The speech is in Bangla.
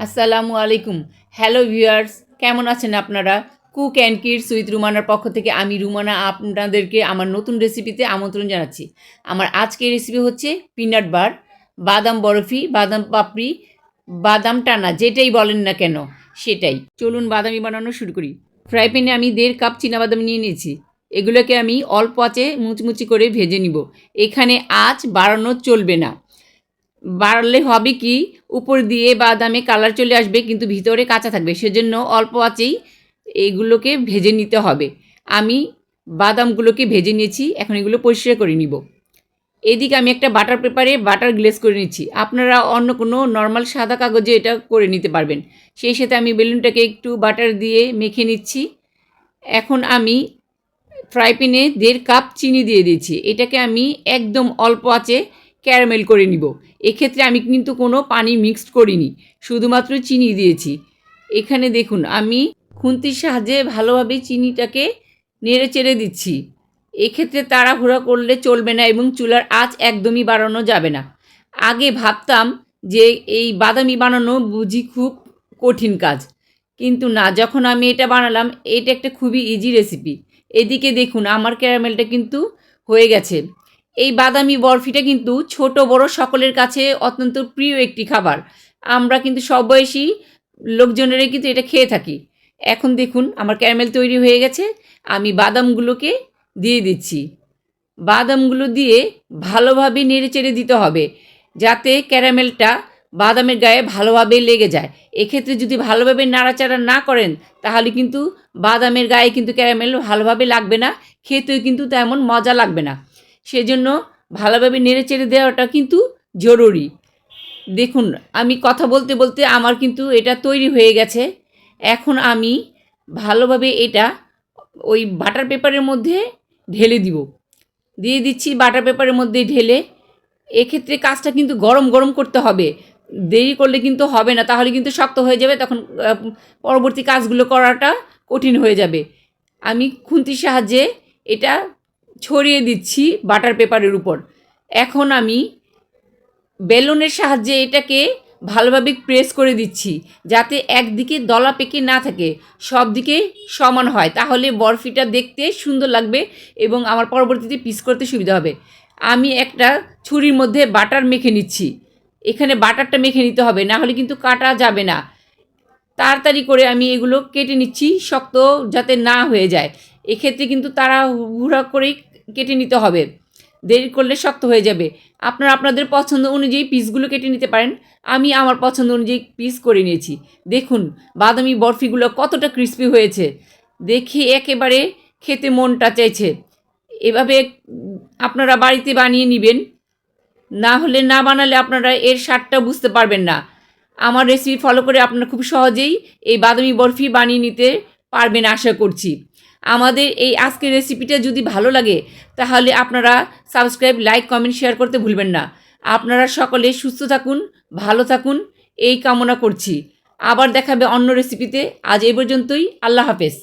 আসসালামু আলাইকুম। হ্যালো ভিউয়ার্স, কেমন আছেন আপনারা? কুক অ্যান্ড কিডস উইথ রুমানার পক্ষ থেকে আমি রুমানা আপনাদেরকে আমার নতুন রেসিপিতে আমন্ত্রণ জানাচ্ছি। আমার আজকের রেসিপি হচ্ছে পিনাট বার, বাদাম বরফি, বাদাম পাপড়ি, বাদাম টানা যেটাই বলেন না কেন সেটাই। চলুন বাদামি বানানো শুরু করি। ফ্রাই প্যানে আমি 1.5 কাপ চীনাবাদাম নিয়ে নিয়েছি। এগুলোকে আমি অল্প আঁচে মুচমুচি করে ভেজে নিব। এখানে আঁচ বাড়ানো চলবে না। বাড়লে হবে কি, উপর দিয়ে বাদামে কালার চলে আসবে কিন্তু ভিতরে কাঁচা থাকবে, সেজন্য অল্প আঁচেই এইগুলোকে ভেজে নিতে হবে। আমি বাদামগুলোকে ভেজে নিয়েছি, এখন এগুলো পরিষ্কার করে নিব। এদিকে আমি একটা বাটার পেপারে বাটার গ্লেজ করে নিচ্ছি। আপনারা অন্য কোনো নর্মাল সাদা কাগজে এটা করে নিতে পারবেন। সেই সাথে আমি বেলুনটাকে একটু বাটার দিয়ে মেখে নিচ্ছি। এখন আমি ফ্রাই প্যানে 1.5 কাপ চিনি দিয়ে দিয়েছি। এটাকে আমি একদম অল্প আঁচে ক্যারামেল করে নিব। এক্ষেত্রে আমি কিন্তু কোনো পানি মিক্সড করিনি, শুধুমাত্র চিনি দিয়েছি। এখানে দেখুন আমি খুন্তির সাহায্যে ভালোভাবে চিনিটাকে নেড়ে চেড়ে দিচ্ছি। এক্ষেত্রে তাড়াহুড়া করলে চলবে না এবং চুলার আঁচ একদমই বাড়ানো যাবে না। আগে ভাবতাম যে এই বাদামি বানানো বুঝি খুব কঠিন কাজ, কিন্তু না, যখন আমি এটা বানালাম এটা একটা খুবই ইজি রেসিপি। এদিকে দেখুন আমার ক্যারামেলটা কিন্তু হয়ে গেছে। এই বাদামি বরফিটা কিন্তু ছোট বড় সকলের কাছে অত্যন্ত প্রিয় একটি খাবার। আমরা কিন্তু সব বয়সী লোকজনেরা কিন্তু এটা খেয়ে থাকি। এখন দেখুন আমার ক্যারামেল তৈরি হয়ে গেছে। আমি বাদামগুলোকে দিয়ে দিচ্ছি। বাদামগুলো দিয়ে ভালোভাবে নেড়েচেড়ে দিতে হবে যাতে ক্যারামেলটা বাদামের গায়ে ভালোভাবে লেগে যায়। এক্ষেত্রে যদি ভালোভাবে নাড়াচাড়া না করেন তাহলে কিন্তু বাদামের গায়ে কিন্তু ক্যারামেল ভালোভাবে লাগবে না, খেতেও কিন্তু তেমন মজা লাগবে না। সেজন্য ভালোভাবে নেড়েচেড়ে দেওয়াটা কিন্তু জরুরি। দেখুন আমি কথা বলতে বলতে আমার কিন্তু এটা তৈরি হয়ে গেছে। এখন আমি ভালোভাবে এটা ওই বাটার পেপারের মধ্যে ঢেলে দিব। দিয়ে দিচ্ছি বাটার পেপারের মধ্যে ঢেলে। এক্ষেত্রে কাজটা কিন্তু গরম গরম করতে হবে, দেরি করলে কিন্তু হবে না, তাহলে কিন্তু শক্ত হয়ে যাবে, তখন পরবর্তী কাজগুলো করাটা কঠিন হয়ে যাবে। আমি খুন্তির সাহায্যে এটা ছড়িয়ে দিচ্ছি বাটার পেপারের উপর। এখন আমি বেলুনের সাহায্যে এটাকে ভালোভাবে প্রেস করে দিচ্ছি যাতে একদিকে দলা পেকে না থাকে, সব দিকে সমান হয়, তাহলে বরফিটা দেখতে সুন্দর লাগবে এবং আমার পরবর্তীতে পিস করতে সুবিধা হবে। আমি একটা ছুরির মধ্যে বাটার মেখে নিচ্ছি। এখানে বাটারটা মেখে নিতে হবে, না হলে কিন্তু কাটা যাবে না। তাড়াতাড়ি করে আমি এগুলো কেটে নিচ্ছি শক্ত যাতে না হয়ে যায়। এক্ষেত্রে কিন্তু তাড়াহুড়া করেই কেটে নিতে হবে, দেরি করলে শক্ত হয়ে যাবে। আপনারা আপনাদের পছন্দ অনুযায়ী পিসগুলো কেটে নিতে পারেন। আমি আমার পছন্দ অনুযায়ী পিস করে নিয়েছি। দেখুন বাদামি বরফিগুলো কতটা ক্রিস্পি হয়েছে, দেখে একেবারে খেতে মনটা চাইছে। এভাবে আপনারা বাড়িতে বানিয়ে নেবেন, না হলে না বানালে আপনারা এর স্বাদটা বুঝতে পারবেন না। আমার রেসিপি ফলো করে আপনারা খুব সহজেই এই বাদামি বরফি বানিয়ে নিতে পারবেন আশা করছি। আমাদের এই আজকের রেসিপিটা যদি ভালো লাগে তাহলে আপনারা সাবস্ক্রাইব, লাইক, কমেন্ট, শেয়ার করতে ভুলবেন না। আপনারা সকলে সুস্থ থাকুন, ভালো থাকুন এই কামনা করছি। আবার দেখাবে অন্য রেসিপিতে। আজ এই পর্যন্তই। আল্লাহ হাফেজ।